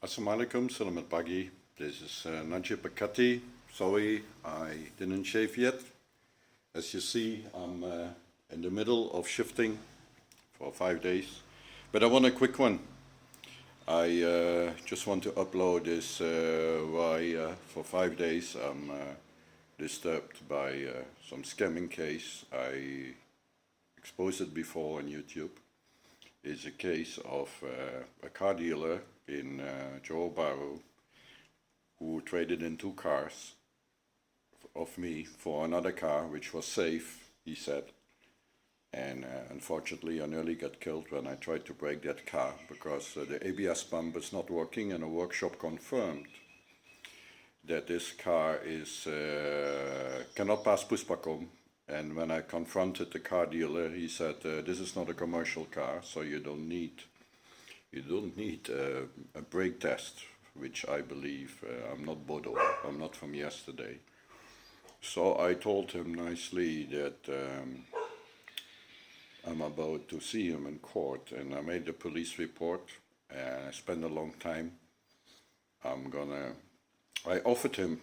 Assalamualaikum, selamat pagi. This is Najib Berkati. Sorry, I didn't shave yet. As you see, I'm in the middle of shifting for 5 days. But I want a quick one. I just want to upload this why for 5 days I'm disturbed by some scamming case. I exposed it before on YouTube. It's a case of a car dealer in Johor Bahru who traded in 2 cars of me for another car which was safe, he said. And unfortunately I nearly got killed when I tried to brake that car because the ABS pump is not working, and a workshop confirmed that this car is cannot pass Puspakom. And when I confronted the car dealer, he said, this is not a commercial car, so you don't need a brake test, which I believe, I'm not Bodo, I'm not from yesterday. So I told him nicely that I'm about to see him in court, and I made a police report, and I spent a long time. I offered him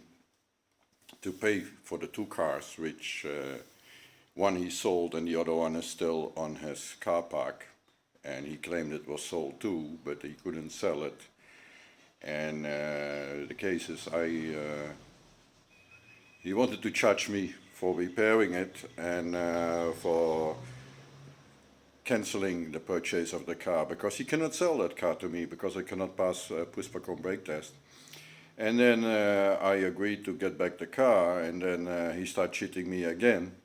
to pay for the 2 cars, which one he sold and the other one is still on his car park, and he claimed it was sold too, but he couldn't sell it. And the case is he wanted to charge me for repairing it and for cancelling the purchase of the car, because he cannot sell that car to me because I cannot pass Puspakom brake test. And then I agreed to get back the car, and then he started cheating me again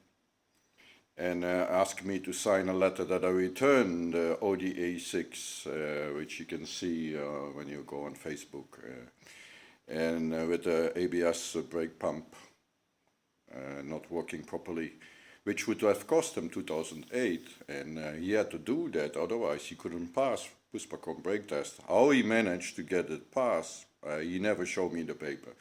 and asked me to sign a letter that I returned the ODA6, which you can see when you go on Facebook, and with the ABS brake pump not working properly, which would have cost him 2008, and he had to do that, otherwise he couldn't pass Puspakom brake test. How he managed to get it passed, he never showed me the paper.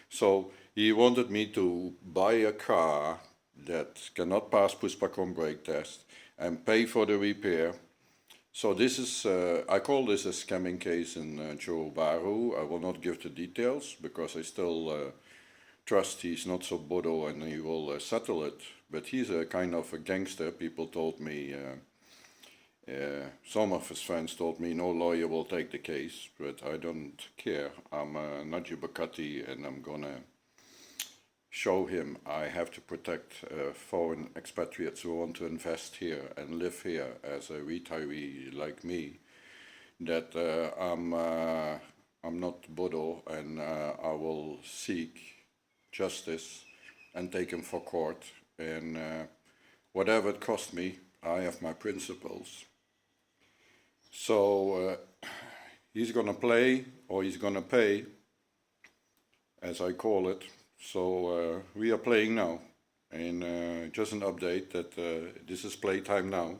So he wanted me to buy a car that cannot pass Puspakom brake test and pay for the repair. So this is, I call this a scamming case in Johor Bahru. I will not give the details because I still trust he's not so bodo and he will settle it. But he's a kind of a gangster. People told me, some of his friends told me no lawyer will take the case, but I don't care. I'm Najib Berkati, and I'm gonna show him I have to protect foreign expatriates who want to invest here and live here as a retiree like me, that I'm not Bodo, and I will seek justice and take him for court, and whatever it costs me, I have my principles. So he's gonna play, or he's gonna pay, as I call it. So we are playing now, and just an update that this is playtime now.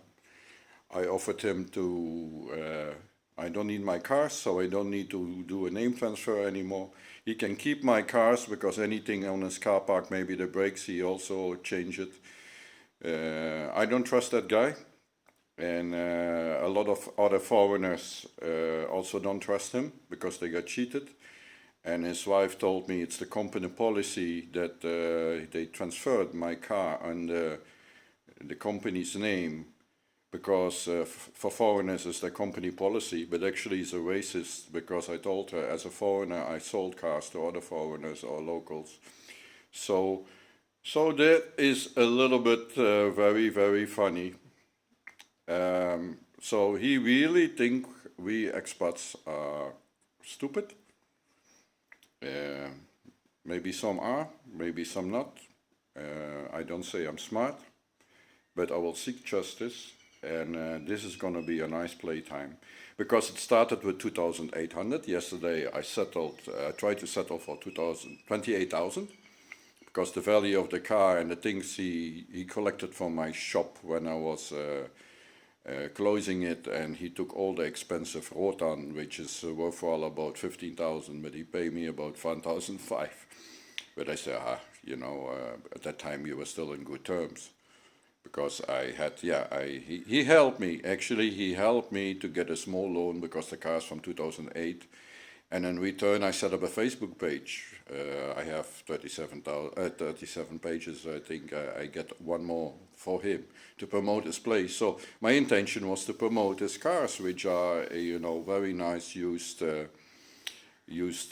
I offered him to, I don't need my cars, so I don't need to do a name transfer anymore. He can keep my cars, because anything on his car park, maybe the brakes, he also change it. I don't trust that guy, and a lot of other foreigners also don't trust him because they got cheated. And his wife told me it's the company policy that they transferred my car under the company's name, because for foreigners it's the company policy, but actually he's a racist, because I told her as a foreigner I sold cars to other foreigners or locals. So that is a little bit very, very funny. So he really think we expats are stupid. Maybe some are, maybe some not. I don't say I'm smart, but I will seek justice, and this is going to be a nice playtime, because it started with 2,800. Yesterday I tried to settle for 28,000, because the value of the car and the things he collected from my shop when I was closing it, and he took all the expensive rotan, which is worthwhile about 15,000, but he paid me about 1,500. But I said, at that time you were still in good terms, because I had, he helped me. Actually, he helped me to get a small loan, because the car is from 2008, And in return, I set up a Facebook page. I have 37 pages. I think I get one more for him to promote his place. So my intention was to promote his cars, which are, very nice used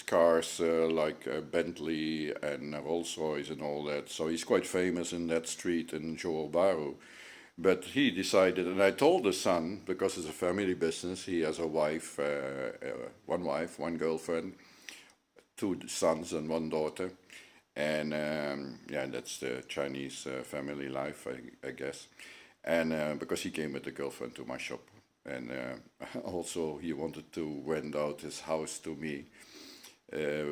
cars like Bentley and Rolls Royce and all that. So he's quite famous in that street in Johor Bahru. But he decided, and I told the son, because it's a family business, he has a wife, one girlfriend, two sons and one daughter. And that's the Chinese family life, I guess. And because he came with the girlfriend to my shop. And also he wanted to rent out his house to me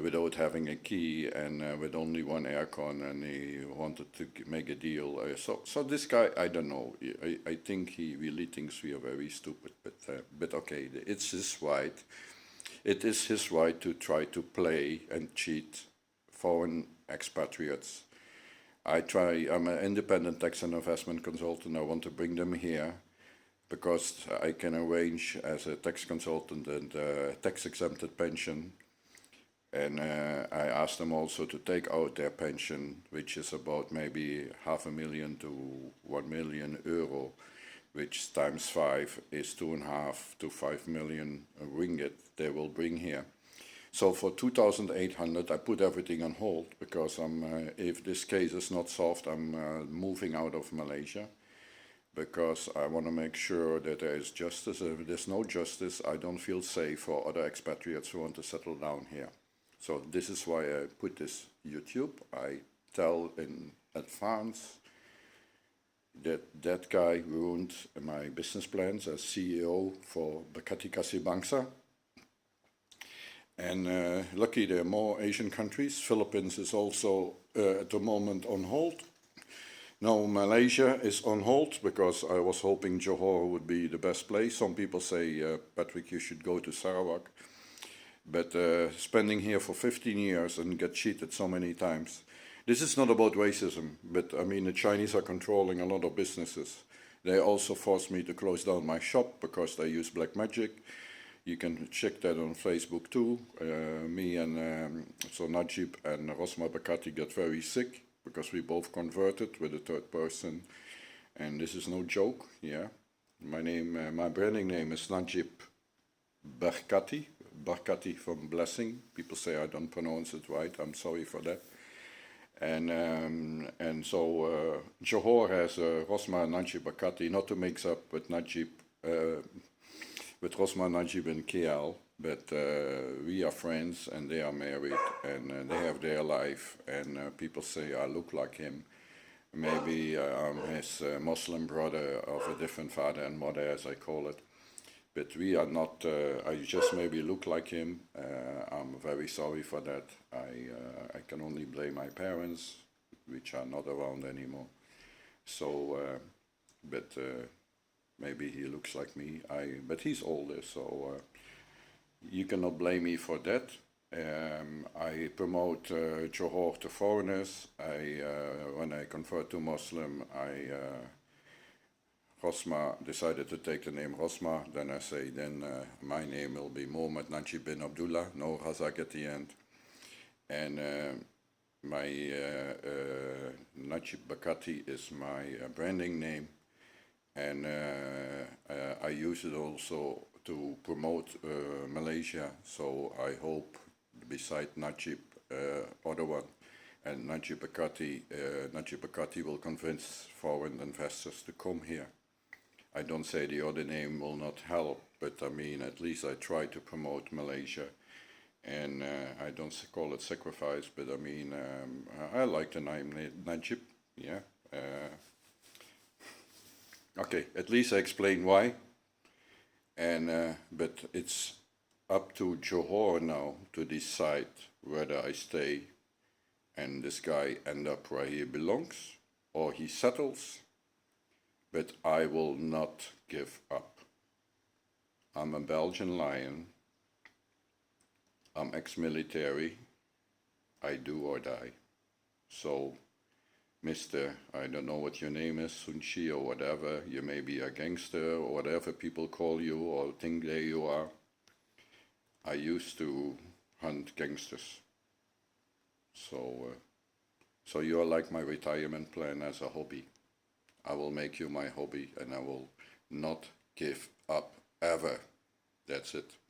without having a key and with only one aircon, and he wanted to make a deal. So this guy, I don't know. I think he really thinks we are very stupid, but okay, it's his right. It is his right to try to play and cheat foreign expatriates. I'm an independent tax and investment consultant. I want to bring them here because I can arrange as a tax consultant and tax exempted pension. And I asked them also to take out their pension, which is about maybe €500,000 to €1 million, which times 5 is 2.5 to 5 million ringgit they will bring here. So for 2,800, I put everything on hold because if this case is not solved, I'm moving out of Malaysia because I want to make sure that there is justice. If there's no justice, I don't feel safe for other expatriates who want to settle down here. So this is why I put this YouTube. I tell in advance that guy ruined my business plans as CEO for Berkati Kasih Bangsa. And lucky there are more Asian countries. Philippines is also at the moment on hold. Now Malaysia is on hold because I was hoping Johor would be the best place. Some people say, Patrick, you should go to Sarawak. But spending here for 15 years and get cheated so many times. This is not about racism, but I mean the Chinese are controlling a lot of businesses. They also forced me to close down my shop because they use black magic. You can check that on Facebook too. Me and so Najib and Rosmah Berkati got very sick because we both converted with a third person. And this is no joke, yeah. My branding name is Najib Berkati. Berkati from blessing. People say I don't pronounce it right. I'm sorry for that. And so Johor has Rosmah and Najib Berkati, not to mix up with with Rosmah Najib in KL, but we are friends and they are married and they have their life. And people say I look like him. Maybe I'm his Muslim brother of a different father and mother, as I call it. But we are not, I just maybe look like him. I'm very sorry for that. I can only blame my parents, which are not around anymore. So, but maybe he looks like me. But he's older, so you cannot blame me for that. I promote Johor to foreigners. When I convert to Muslim, Rosmah decided to take the name Rosmah. Then I say, my name will be Mohammed Najib bin Abdullah, no Razak at the end. And my Najib Berkati is my branding name. And I use it also to promote Malaysia. So I hope, beside Najib, other one, and Najib Berkati will convince foreign investors to come here. I don't say the other name will not help, but I mean, at least I try to promote Malaysia. And I don't call it sacrifice, but I mean, I like the name Najib, yeah. Okay, at least I explain why. And but it's up to Johor now to decide whether I stay and this guy end up where he belongs, or he settles. But I will not give up. I'm a Belgian lion. I'm ex-military. I do or die. So, Mr., I don't know what your name is, Sunchi or whatever, you may be a gangster or whatever people call you or think that you are. I used to hunt gangsters. So you are like my retirement plan as a hobby. I will make you my hobby and I will not give up ever. That's it.